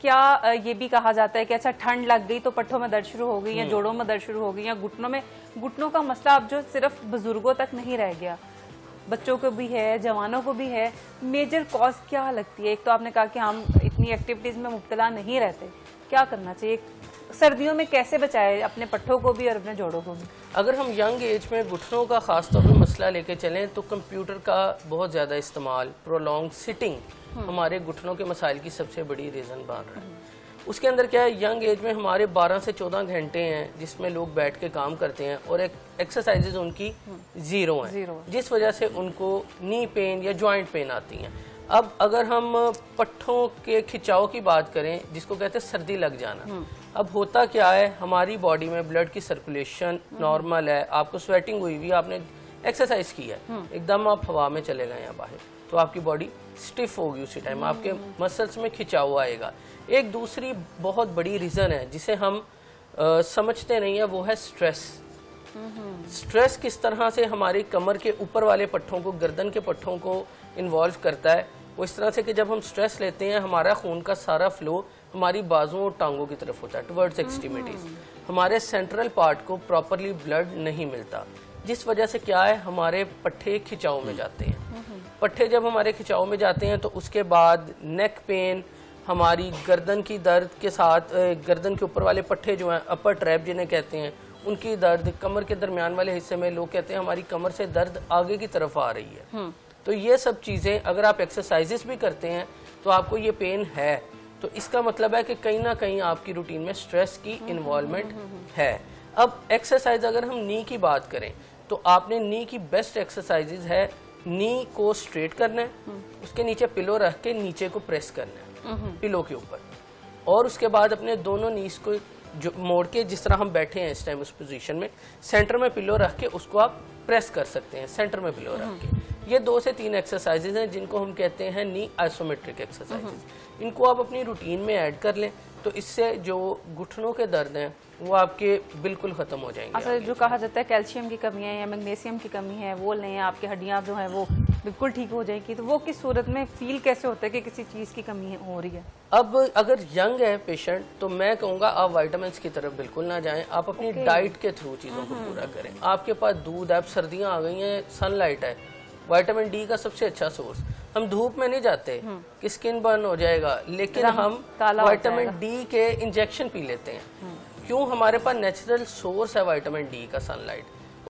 کیا یہ بھی کہا جاتا ہے کہ اچھا ٹھنڈ لگ گئی تو پٹھوں میں درد شروع ہو گئی یا جوڑوں میں درد شروع ہو گئی یا گھٹنوں کا مسئلہ اب جو صرف بزرگوں تک نہیں رہ گیا, بچوں کو بھی ہے, جوانوں کو بھی ہے, میجر کاز کیا لگتی ہے؟ ایک تو آپ نے کہا کہ ہم اتنی ایکٹیویٹیز میں مبتلا نہیں رہتے, کیا کرنا چاہیے سردیوں میں, کیسے بچائے اپنے پٹھوں کو بھی اور اپنے جوڑوں کو بھی؟ اگر ہم ینگ ایج میں گھٹنوں کا خاص طور پہ مسئلہ لے کے چلیں تو کمپیوٹر کا بہت زیادہ استعمال, پرولونگ سٹنگ ہمارے گھٹنوں کے مسائل کی سب سے بڑی ریزن بن رہا ہے. اس کے اندر کیا ہے, ینگ ایج میں ہمارے 12 سے 14 گھنٹے ہیں جس میں لوگ بیٹھ کے کام کرتے ہیں اور ایکسرسائزز ان کی زیرو ہیں, جس وجہ سے ان کو نی پین یا جوائنٹ پین آتی ہیں. اب اگر ہم پٹھوں کے کھچاؤ کی بات کریں جس کو کہتے ہیں سردی لگ جانا, اب ہوتا کیا ہے, ہماری باڈی میں بلڈ کی سرکولیشن نارمل ہے, آپ کو سویٹنگ ہوئی ہوئی, آپ نے ایکسرسائز کی ہے, ایک دم آپ ہوا میں چلے گئے ہیں باہر, تو آپ کی باڈی سٹف ہوگی, اسی ٹائم آپ کے مسلس میں کھچاؤ آئے گا. ایک دوسری بہت بڑی ریزن ہے جسے ہم سمجھتے نہیں ہیں, وہ ہے سٹریس. سٹریس کس طرح سے ہماری کمر کے اوپر والے پٹھوں کو, گردن کے پٹھوں کو انوالو کرتا ہے, وہ اس طرح سے کہ جب ہم سٹریس لیتے ہیں ہمارا خون کا سارا فلو ہماری بازوں اور ٹانگوں کی طرف ہوتا ہے, ٹورڈز ایکسٹریمیٹیز. ہمارے سینٹرل پارٹ کو پراپرلی بلڈ نہیں ملتا, جس وجہ سے کیا ہے, ہمارے پٹھے کھچاؤ میں جاتے ہیں. پٹھے جب ہمارے کھچاؤ میں جاتے ہیں تو اس کے بعد نیک پین, ہماری گردن کی درد کے ساتھ گردن کے اوپر والے پٹھے جو ہیں, اپر ٹریپ جنہیں کہتے ہیں, ان کی درد, کمر کے درمیان والے حصے میں لوگ کہتے ہیں ہماری کمر سے درد آگے کی طرف آ رہی ہے. تو یہ سب چیزیں اگر آپ ایکسرسائزز بھی کرتے ہیں تو آپ کو یہ پین ہے, تو اس کا مطلب ہے کہ کہیں نہ کہیں آپ کی روٹین میں سٹریس کی انوالومنٹ ہے. اب ایکسرسائز اگر ہم نی کی بات کریں تو آپ نے نی کی بیسٹ ایکسرسائزز ہے, نی کو سٹریٹ کرنا ہے, اس کے نیچے پلو رکھ کے نیچے کو پریس کرنا ہے پلو کے اوپر, اور اس کے بعد اپنے دونوں نیز کو جو موڑ کے, جس طرح ہم بیٹھے ہیں اس ٹائم اس پوزیشن میں, سینٹر میں پلو رکھ کے اس کو آپ پریس کر سکتے ہیں, سینٹر میں پلو رکھ کے. یہ 2 سے 3 ایکسرسائزز ہیں جن کو ہم کہتے ہیں نی آئسومیٹرک ایکسرسائزز. ان کو آپ اپنی روٹین میں ایڈ کر لیں تو اس سے جو گھٹنوں کے درد ہیں وہ آپ کے بالکل ختم ہو جائیں گے. اصل جو کہا جاتا ہے کیلشیم کی کمی ہے یا میگنیشیم کی کمی ہے, وہ لیں, آپ کی ہڈیاں جو ہیں وہ بالکل ٹھیک ہو جائیں گی, تو وہ کس صورت میں فیل کیسے ہوتا ہے کہ کسی چیز کی کمی ہو رہی ہے؟ اب اگر ینگ ہے پیشنٹ تو میں کہوں گا آپ وائٹامنس کی طرف بالکل نہ جائیں, آپ اپنی ڈائٹ کے تھرو چیزوں کو پورا کریں. آپ کے پاس دودھ ہے, اب سردیاں آ گئی ہیں, سن لائٹ ہے, وائٹامن ڈی کا سب سے اچھا سورس. ہم دھوپ میں نہیں جاتے کہ سکن برن ہو جائے گا, لیکن ہم وائٹامن ڈی کے انجیکشن پی لیتے ہیں. کیوں؟ ہمارے پاس نیچرل سورس ہے وائٹامن ڈی کا, سن لائٹ.